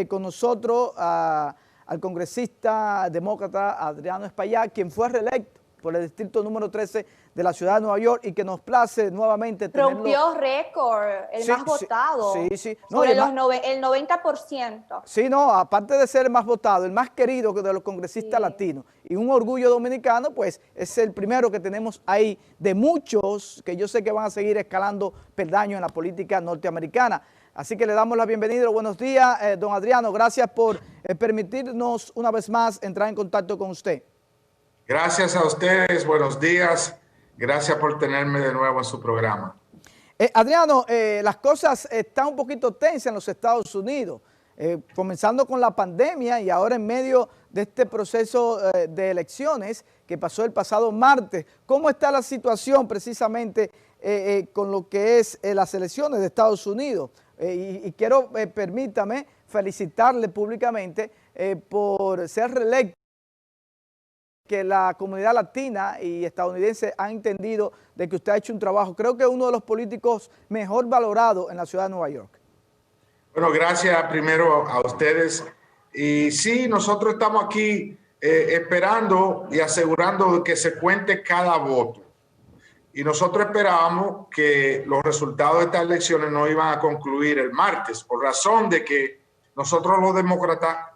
con nosotros al congresista demócrata Adriano Espaillat, quien fue reelecto por el distrito número 13 de la ciudad de Nueva York y que nos place nuevamente tenerlo. Rompió récord, el más votado. Sí. No, sobre el 90%. Sí, no, aparte de ser el más votado, el más querido de los congresistas latinos y un orgullo dominicano, pues es el primero que tenemos ahí de muchos que yo sé que van a seguir escalando peldaños en la política norteamericana. Así que le damos la bienvenida. Buenos días, don Adriano. Gracias por permitirnos una vez más entrar en contacto con usted. Gracias a ustedes. Buenos días. Gracias por tenerme de nuevo en su programa. Adriano, las cosas están un poquito tensas en los Estados Unidos, comenzando con la pandemia y ahora en medio de este proceso de elecciones que pasó el pasado martes. ¿Cómo está la situación precisamente con lo que es las elecciones de Estados Unidos? Y quiero, permítame, felicitarle públicamente por ser reelecto, que la comunidad latina y estadounidense han entendido de que usted ha hecho un trabajo. Creo que es uno de los políticos mejor valorados en la ciudad de Nueva York. Bueno, gracias primero a ustedes. Y sí, nosotros estamos aquí esperando y asegurando que se cuente cada voto. Y nosotros esperábamos que los resultados de estas elecciones no iban a concluir el martes, por razón de que nosotros los demócratas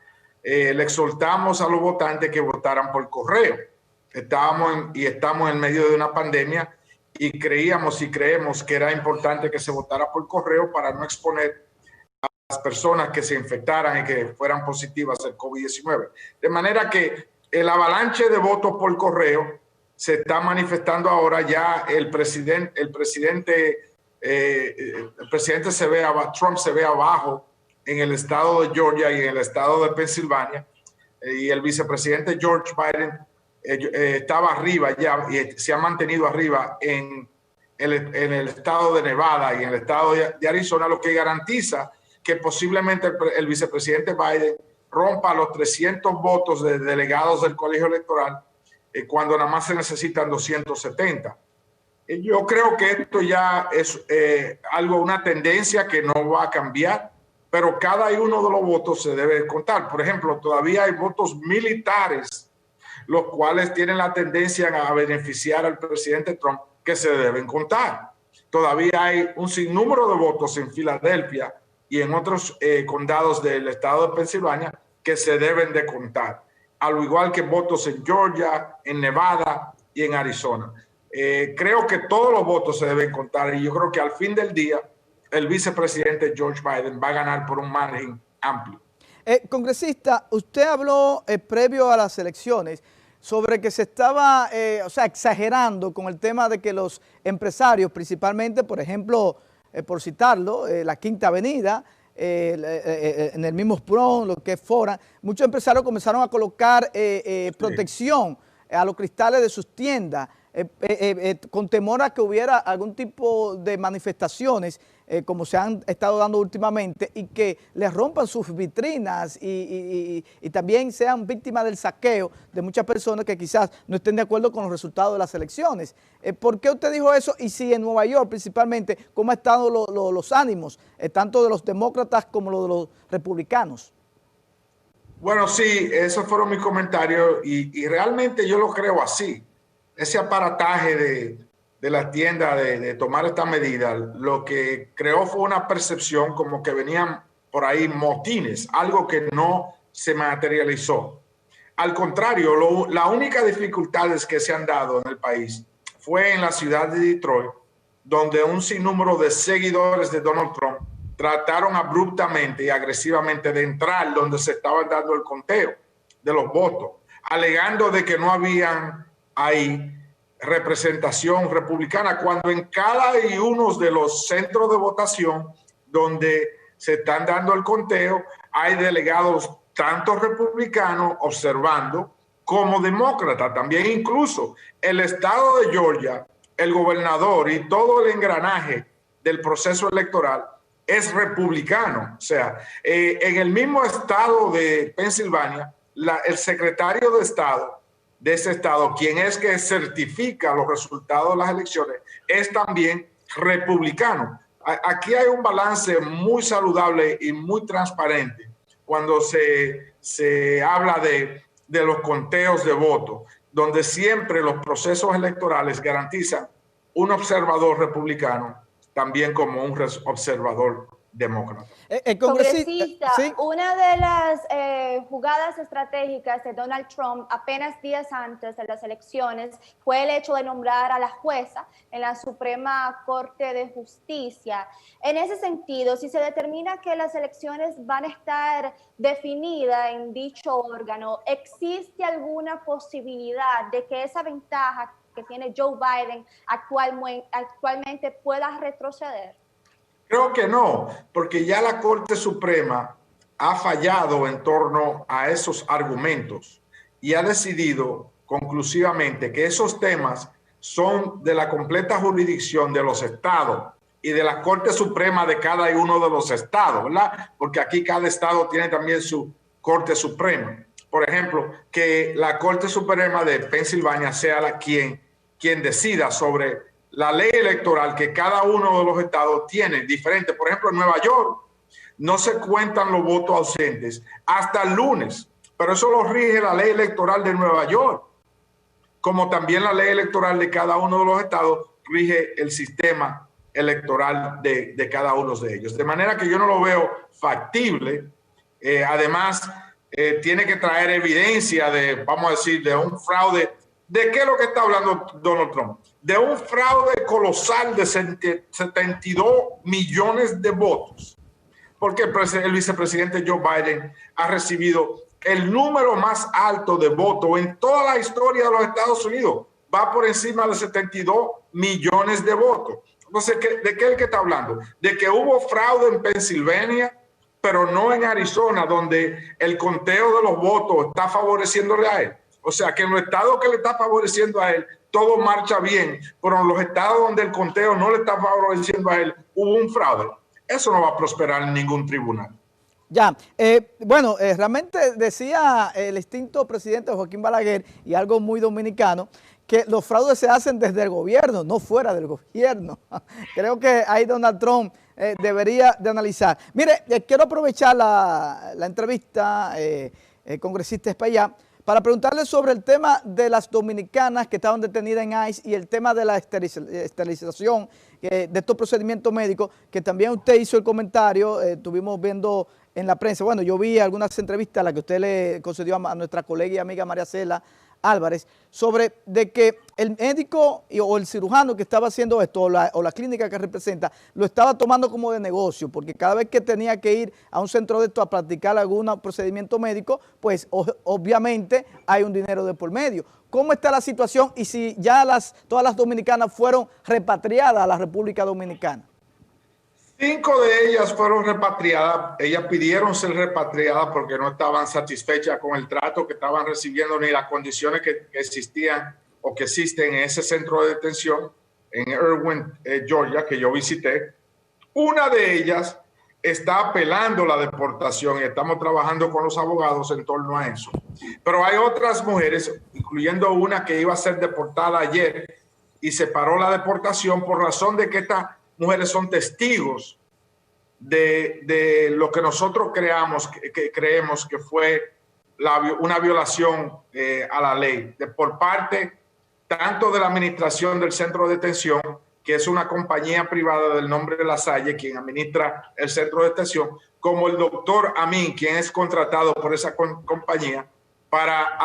le exhortamos a los votantes que votaran por correo. Estamos en medio de una pandemia y creíamos y creemos que era importante que se votara por correo para no exponer a las personas que se infectaran y que fueran positivas al COVID-19. De manera que el avalanche de votos por correo se está manifestando ahora. Ya el presidente Trump se ve abajo en el estado de Georgia y en el estado de Pensilvania, y el vicepresidente George Biden estaba arriba ya y se ha mantenido arriba en el estado de Nevada y en el estado de Arizona, lo que garantiza que posiblemente el vicepresidente Biden rompa los 300 votos de delegados del colegio electoral cuando nada más se necesitan 270. Yo creo que esto ya es una tendencia que no va a cambiar, pero cada uno de los votos se debe contar. Por ejemplo, todavía hay votos militares, los cuales tienen la tendencia a beneficiar al presidente Trump, que se deben contar. Todavía hay un sinnúmero de votos en Filadelfia y en otros condados del estado de Pensilvania que se deben de contar, al igual que votos en Georgia, en Nevada y en Arizona. Creo que todos los votos se deben contar y yo creo que al fin del día el vicepresidente George Biden va a ganar por un margen amplio. Congresista, usted habló previo a las elecciones sobre que se estaba exagerando con el tema de que los empresarios, principalmente, por ejemplo, por citarlo, la Quinta Avenida, en el mismo Bronx, lo que es Fora, muchos empresarios comenzaron a colocar protección a los cristales de sus tiendas, con temor a que hubiera algún tipo de manifestaciones como se han estado dando últimamente y que les rompan sus vitrinas y también sean víctimas del saqueo de muchas personas que quizás no estén de acuerdo con los resultados de las elecciones. ¿Por qué usted dijo eso? Y si en Nueva York principalmente, ¿cómo han estado los ánimos, tanto de los demócratas como de los republicanos? Bueno, sí, esos fueron mis comentarios y realmente yo lo creo así. Ese aparataje de las tiendas de tomar esta medida, lo que creó fue una percepción como que venían por ahí motines, algo que no se materializó. Al contrario, la única dificultades que se han dado en el país fue en la ciudad de Detroit, donde un sinnúmero de seguidores de Donald Trump trataron abruptamente y agresivamente de entrar donde se estaba dando el conteo de los votos, alegando de que no habían ahí representación republicana, cuando en cada uno de los centros de votación donde se están dando el conteo hay delegados tanto republicanos observando como demócratas también. Incluso el estado de Georgia, el gobernador y todo el engranaje del proceso electoral es republicano. O sea, en el mismo estado de Pensilvania, el secretario de Estado de ese estado, quien es que certifica los resultados de las elecciones, es también republicano. Aquí hay un balance muy saludable y muy transparente, cuando se habla de los conteos de votos, donde siempre los procesos electorales garantizan un observador republicano también como un observador demócrata. Congresista, ¿sí? Una de las jugadas estratégicas de Donald Trump apenas días antes de las elecciones fue el hecho de nombrar a la jueza en la Suprema Corte de Justicia. En ese sentido, si se determina que las elecciones van a estar definidas en dicho órgano, ¿existe alguna posibilidad de que esa ventaja que tiene Joe Biden actualmente pueda retroceder? Creo que no, porque ya la Corte Suprema ha fallado en torno a esos argumentos y ha decidido conclusivamente que esos temas son de la completa jurisdicción de los estados y de la Corte Suprema de cada uno de los estados, ¿verdad? Porque aquí cada estado tiene también su Corte Suprema. Por ejemplo, que la Corte Suprema de Pensilvania sea quien decida sobre la ley electoral que cada uno de los estados tiene diferente. Por ejemplo, en Nueva York no se cuentan los votos ausentes hasta el lunes, pero eso lo rige la ley electoral de Nueva York, como también la ley electoral de cada uno de los estados rige el sistema electoral de cada uno de ellos. De manera que yo no lo veo factible. Además, tiene que traer evidencia de, vamos a decir, de un fraude. ¿De qué es lo que está hablando Donald Trump? De un fraude colosal de 72 millones de votos, porque el vicepresidente Joe Biden ha recibido el número más alto de votos en toda la historia de los Estados Unidos. Va por encima de 72 millones de votos. Entonces, ¿de qué es el que está hablando? De que hubo fraude en Pensilvania, pero no en Arizona, donde el conteo de los votos está favoreciéndole a él. O sea, que en los estados que le está favoreciendo a él, todo marcha bien, pero en los estados donde el conteo no le está favoreciendo a él, hubo un fraude. Eso no va a prosperar en ningún tribunal. Ya, realmente decía el extinto presidente Joaquín Balaguer, y algo muy dominicano, que los fraudes se hacen desde el gobierno, no fuera del gobierno. Creo que ahí Donald Trump debería de analizar. Mire, quiero aprovechar la entrevista, congresista Espaillá, para preguntarle sobre el tema de las dominicanas que estaban detenidas en ICE y el tema de la esterilización de estos procedimientos médicos, que también usted hizo el comentario, estuvimos viendo en la prensa. Bueno, yo vi algunas entrevistas a las que usted le concedió a nuestra colega y amiga María Cela Álvarez, sobre de que el médico o el cirujano que estaba haciendo esto, o la clínica que representa, lo estaba tomando como de negocio, porque cada vez que tenía que ir a un centro de esto a practicar algún procedimiento médico, pues obviamente hay un dinero de por medio. ¿Cómo está la situación y si ya todas las dominicanas fueron repatriadas a la República Dominicana? 5 de ellas fueron repatriadas. Ellas pidieron ser repatriadas porque no estaban satisfechas con el trato que estaban recibiendo ni las condiciones que existían o que existen en ese centro de detención en Irwin, Georgia, que yo visité. Una de ellas está apelando la deportación y estamos trabajando con los abogados en torno a eso. Pero hay otras mujeres, incluyendo una que iba a ser deportada ayer y se paró la deportación por razón de que esta mujeres son testigos de lo que nosotros creemos que fue una violación a la ley por parte tanto de la administración del centro de detención, que es una compañía privada del nombre de La Salle, quien administra el centro de detención, como el doctor Amin, quien es contratado por esa compañía para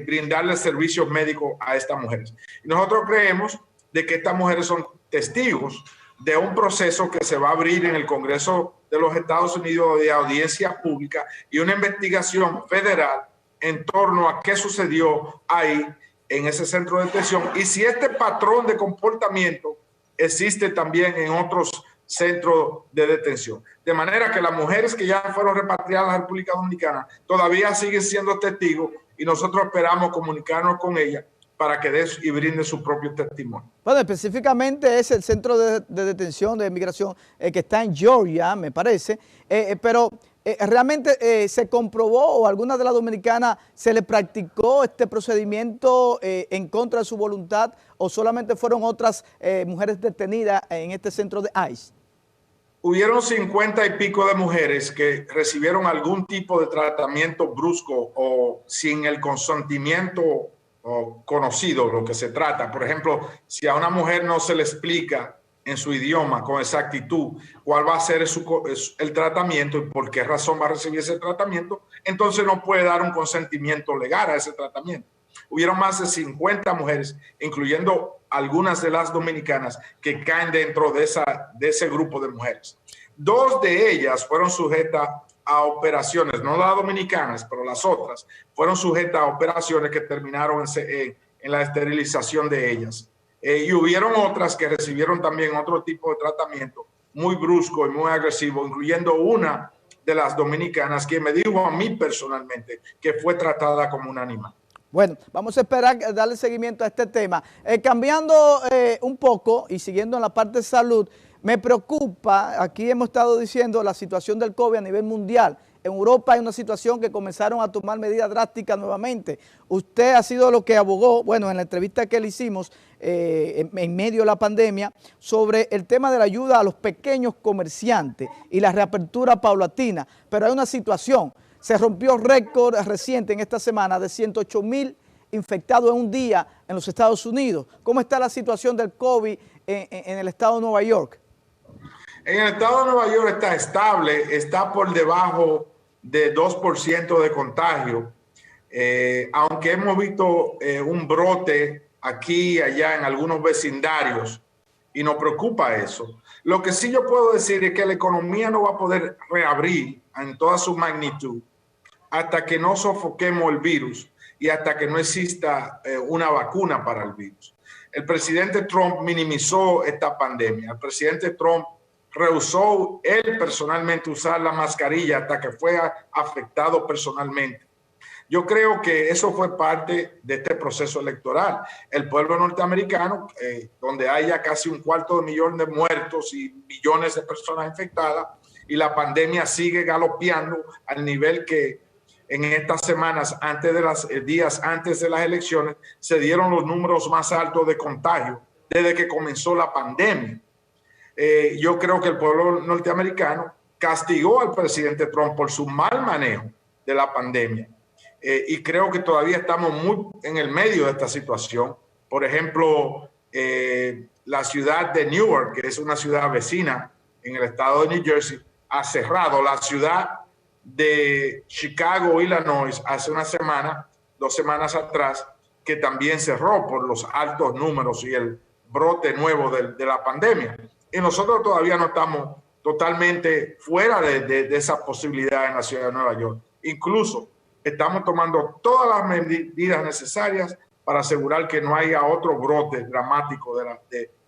brindarle servicios médicos a estas mujeres. Y nosotros creemos de que estas mujeres son testigos de un proceso que se va a abrir en el Congreso de los Estados Unidos de audiencia pública y una investigación federal en torno a qué sucedió ahí en ese centro de detención y si este patrón de comportamiento existe también en otros centros de detención. De manera que las mujeres que ya fueron repatriadas a la República Dominicana todavía siguen siendo testigos y nosotros esperamos comunicarnos con ellas para que dé y brinde su propio testimonio. Bueno, específicamente es el centro de detención de migración que está en Georgia, me parece, pero ¿realmente se comprobó o a alguna de las dominicanas se le practicó este procedimiento en contra de su voluntad o solamente fueron otras mujeres detenidas en este centro de ICE? hubieron 50 y pico de mujeres que recibieron algún tipo de tratamiento brusco o sin el consentimiento o conocido lo que se trata. Por ejemplo, si a una mujer no se le explica en su idioma con exactitud cuál va a ser el tratamiento y por qué razón va a recibir ese tratamiento, entonces no puede dar un consentimiento legal a ese tratamiento. Hubieron más de 50 mujeres, incluyendo algunas de las dominicanas, que caen dentro de ese grupo de mujeres. 2 de ellas fueron sujetas a operaciones, no las dominicanas, pero las otras, fueron sujetas a operaciones que terminaron en la esterilización de ellas. Y hubieron otras que recibieron también otro tipo de tratamiento muy brusco y muy agresivo, incluyendo una de las dominicanas que me dijo a mí personalmente que fue tratada como un animal. Bueno, vamos a esperar darle seguimiento a este tema. Cambiando un poco y siguiendo en la parte de salud, me preocupa, aquí hemos estado diciendo, la situación del COVID a nivel mundial. En Europa hay una situación que comenzaron a tomar medidas drásticas nuevamente. Usted ha sido lo que abogó, bueno, en la entrevista que le hicimos en medio de la pandemia, sobre el tema de la ayuda a los pequeños comerciantes y la reapertura paulatina. Pero hay una situación, se rompió récord reciente en esta semana de 108,000 infectados en un día en los Estados Unidos. ¿Cómo está la situación del COVID en el estado de Nueva York? En el estado de Nueva York está estable, está por debajo de 2% de contagio, aunque hemos visto un brote aquí y allá en algunos vecindarios y nos preocupa eso. Lo que sí yo puedo decir es que la economía no va a poder reabrir en toda su magnitud hasta que no sofoquemos el virus y hasta que no exista una vacuna para el virus. El presidente Trump minimizó esta pandemia. El presidente Trump rehusó él personalmente usar la mascarilla hasta que fue afectado personalmente. Yo creo que eso fue parte de este proceso electoral. El pueblo norteamericano, donde haya casi 250,000 de muertos y millones de personas infectadas, y la pandemia sigue galopeando al nivel que en estas semanas, días antes de las elecciones, se dieron los números más altos de contagio desde que comenzó la pandemia. Yo creo que el pueblo norteamericano castigó al presidente Trump por su mal manejo de la pandemia. Y creo que todavía estamos muy en el medio de esta situación. Por ejemplo, la ciudad de Newark, que es una ciudad vecina en el estado de New Jersey, ha cerrado. La ciudad de Chicago, Illinois, hace una semana, 2 semanas atrás, que también cerró por los altos números y el brote nuevo de la pandemia. Y nosotros todavía no estamos totalmente fuera de esa posibilidad en la ciudad de Nueva York. Incluso estamos tomando todas las medidas necesarias para asegurar que no haya otro brote dramático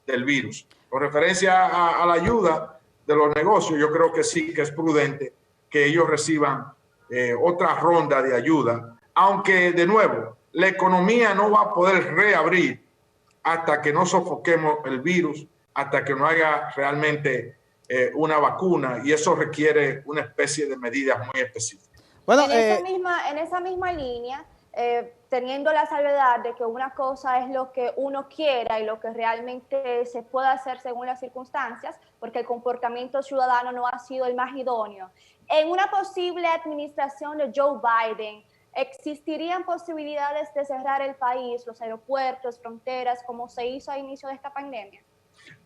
del virus. Con referencia a la ayuda de los negocios, yo creo que sí que es prudente que ellos reciban otra ronda de ayuda, aunque de nuevo la economía no va a poder reabrir hasta que no sofoquemos el virus, hasta que no haya realmente una vacuna, y eso requiere una especie de medidas muy específicas. Bueno, en esa misma línea, teniendo la salvedad de que una cosa es lo que uno quiera y lo que realmente se puede hacer según las circunstancias, porque el comportamiento ciudadano no ha sido el más idóneo. En una posible administración de Joe Biden, ¿existirían posibilidades de cerrar el país, los aeropuertos, fronteras, como se hizo a inicio de esta pandemia?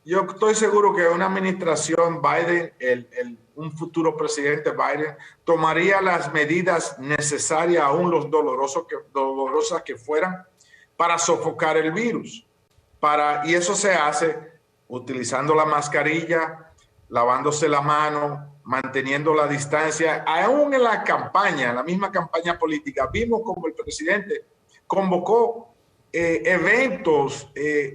Yo estoy seguro que una administración Biden, un futuro presidente Biden, tomaría las medidas necesarias, aún los dolorosas que fueran, para sofocar el virus. Y eso se hace utilizando la mascarilla, lavándose la mano, manteniendo la distancia. Aún en la campaña, en la misma campaña política, vimos como el presidente convocó eventos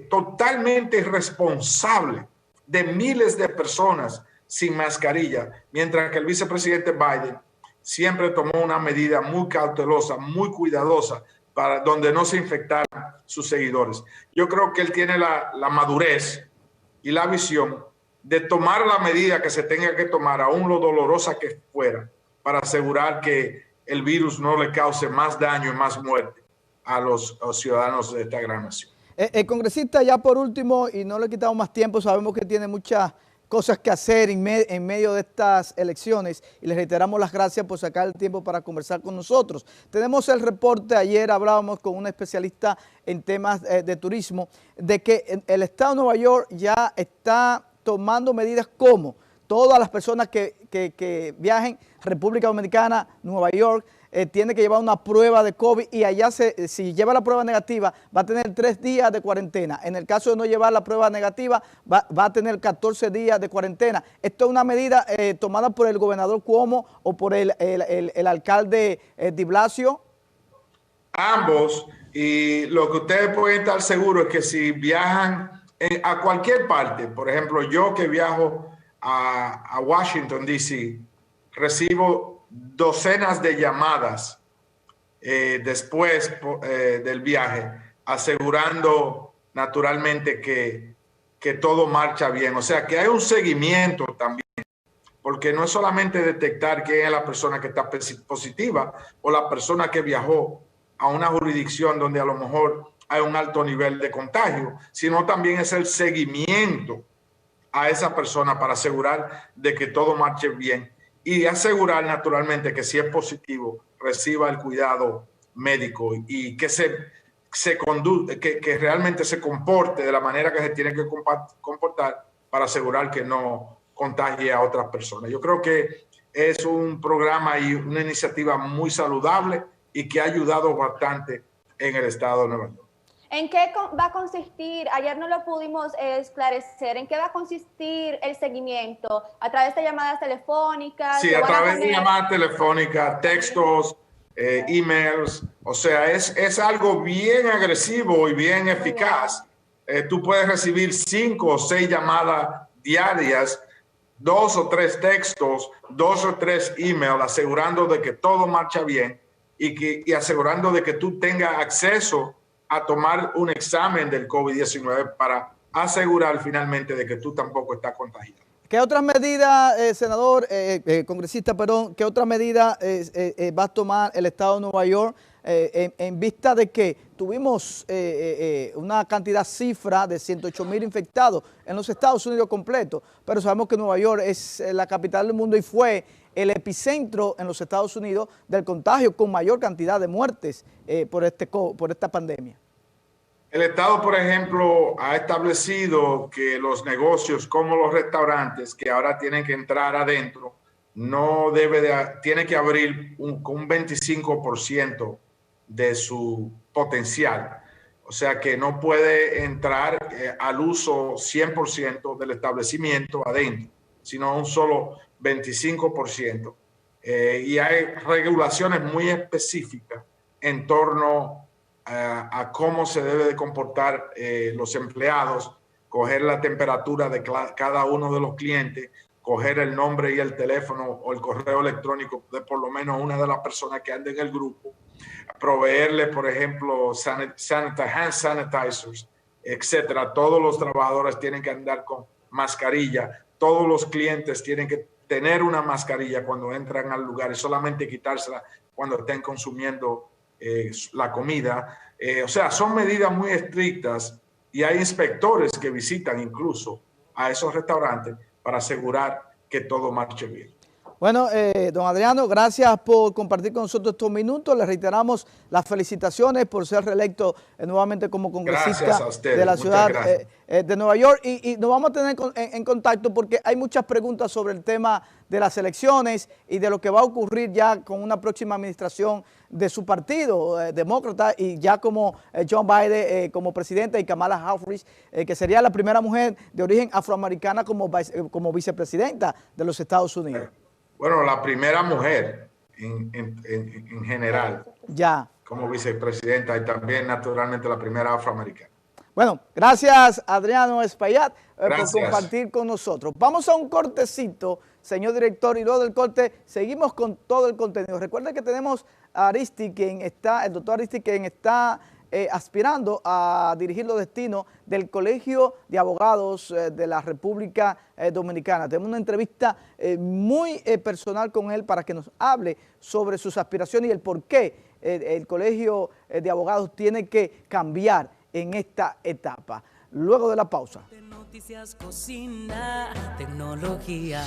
totalmente irresponsables de miles de personas sin mascarilla, mientras que el vicepresidente Biden siempre tomó una medida muy cautelosa, muy cuidadosa, para donde no se infectaran sus seguidores. Yo creo que él tiene la madurez y la visión de tomar la medida que se tenga que tomar, aún lo dolorosa que fuera, para asegurar que el virus no le cause más daño y más muerte a los ciudadanos de esta gran nación. Congresista, ya por último, y no le he quitado más tiempo, sabemos que tiene muchas cosas que hacer en medio de estas elecciones y les reiteramos las gracias por sacar el tiempo para conversar con nosotros. Tenemos el reporte, ayer hablábamos con un especialista en temas de turismo, de que el estado de Nueva York ya está tomando medidas como todas las personas que viajen República Dominicana, Nueva York, tiene que llevar una prueba de COVID y allá si lleva la prueba negativa va a tener 3 días de cuarentena. En el caso de no llevar la prueba negativa va a tener 14 días de cuarentena. Esto es una medida tomada por el gobernador Cuomo o por el alcalde de Blasio. Ambos, y lo que ustedes pueden estar seguros es que si viajan a cualquier parte, por ejemplo, yo que viajo a Washington, D.C., recibo docenas de llamadas después del viaje, asegurando naturalmente que todo marcha bien. O sea, que hay un seguimiento también, porque no es solamente detectar quién es la persona que está positiva o la persona que viajó a una jurisdicción donde a lo mejor hay un alto nivel de contagio, sino también es el seguimiento a esa persona para asegurar de que todo marche bien y asegurar naturalmente que si es positivo reciba el cuidado médico y que que realmente se comporte de la manera que se tiene que comportar para asegurar que no contagie a otras personas. Yo creo que es un programa y una iniciativa muy saludable y que ha ayudado bastante en el estado de Nueva York. ¿En qué va a consistir? Ayer no lo pudimos esclarecer. ¿En qué va a consistir el seguimiento? ¿A través de llamadas telefónicas? Sí, a través de llamadas telefónicas, textos, emails. O sea, es algo bien agresivo y bien eficaz. Tú puedes recibir 5 o 6 llamadas diarias, 2 o 3 textos, 2 o 3 emails, asegurando de que todo marcha bien y asegurando de que tú tengas acceso a tomar un examen del COVID-19 para asegurar finalmente de que tú tampoco estás contagiado. ¿Qué otras medidas, senador, congresista, perdón, qué otras medidas va a tomar el estado de Nueva York en vista de que tuvimos una cifra de 108,000 infectados en los Estados Unidos completos, pero sabemos que Nueva York es la capital del mundo y fue el epicentro en los Estados Unidos del contagio con mayor cantidad de muertes por esta pandemia? El Estado, por ejemplo, ha establecido que los negocios como los restaurantes que ahora tienen que entrar adentro, tiene que abrir con un 25% de su potencial. O sea que no puede entrar al uso 100% del establecimiento adentro, sino un solo 25%. Y hay regulaciones muy específicas en torno a cómo se debe de comportar los empleados, coger la temperatura de cada uno de los clientes, coger el nombre y el teléfono o el correo electrónico de por lo menos una de las personas que anda en el grupo, proveerle, por ejemplo, hand sanitizers, etcétera. Todos los trabajadores tienen que andar con mascarilla, todos los clientes tienen que tener una mascarilla cuando entran al lugar y solamente quitársela cuando estén consumiendo la comida. O sea, son medidas muy estrictas y hay inspectores que visitan incluso a esos restaurantes para asegurar que todo marche bien. Bueno, don Adriano, gracias por compartir con nosotros estos minutos. Le reiteramos las felicitaciones por ser reelecto nuevamente como congresista de la ciudad de Nueva York. Y nos vamos a tener en contacto porque hay muchas preguntas sobre el tema de las elecciones y de lo que va a ocurrir ya con una próxima administración de su partido, demócrata, y ya como John Biden como presidente y Kamala Harris, que sería la primera mujer de origen afroamericana como vicepresidenta de los Estados Unidos. Bueno, la primera mujer en general, ya, como vicepresidenta y también naturalmente la primera afroamericana. Bueno, gracias Adriano Espaillat por compartir con nosotros. Vamos a un cortecito, señor director, y luego del corte seguimos con todo el contenido. Recuerden que tenemos a Aristi, el doctor Aristi, quien está aspirando a dirigir los destinos del Colegio de Abogados de la República Dominicana. Tenemos una entrevista muy personal con él para que nos hable sobre sus aspiraciones y el por qué el Colegio de Abogados tiene que cambiar en esta etapa. Luego de la pausa. Noticias, cocina, tecnología.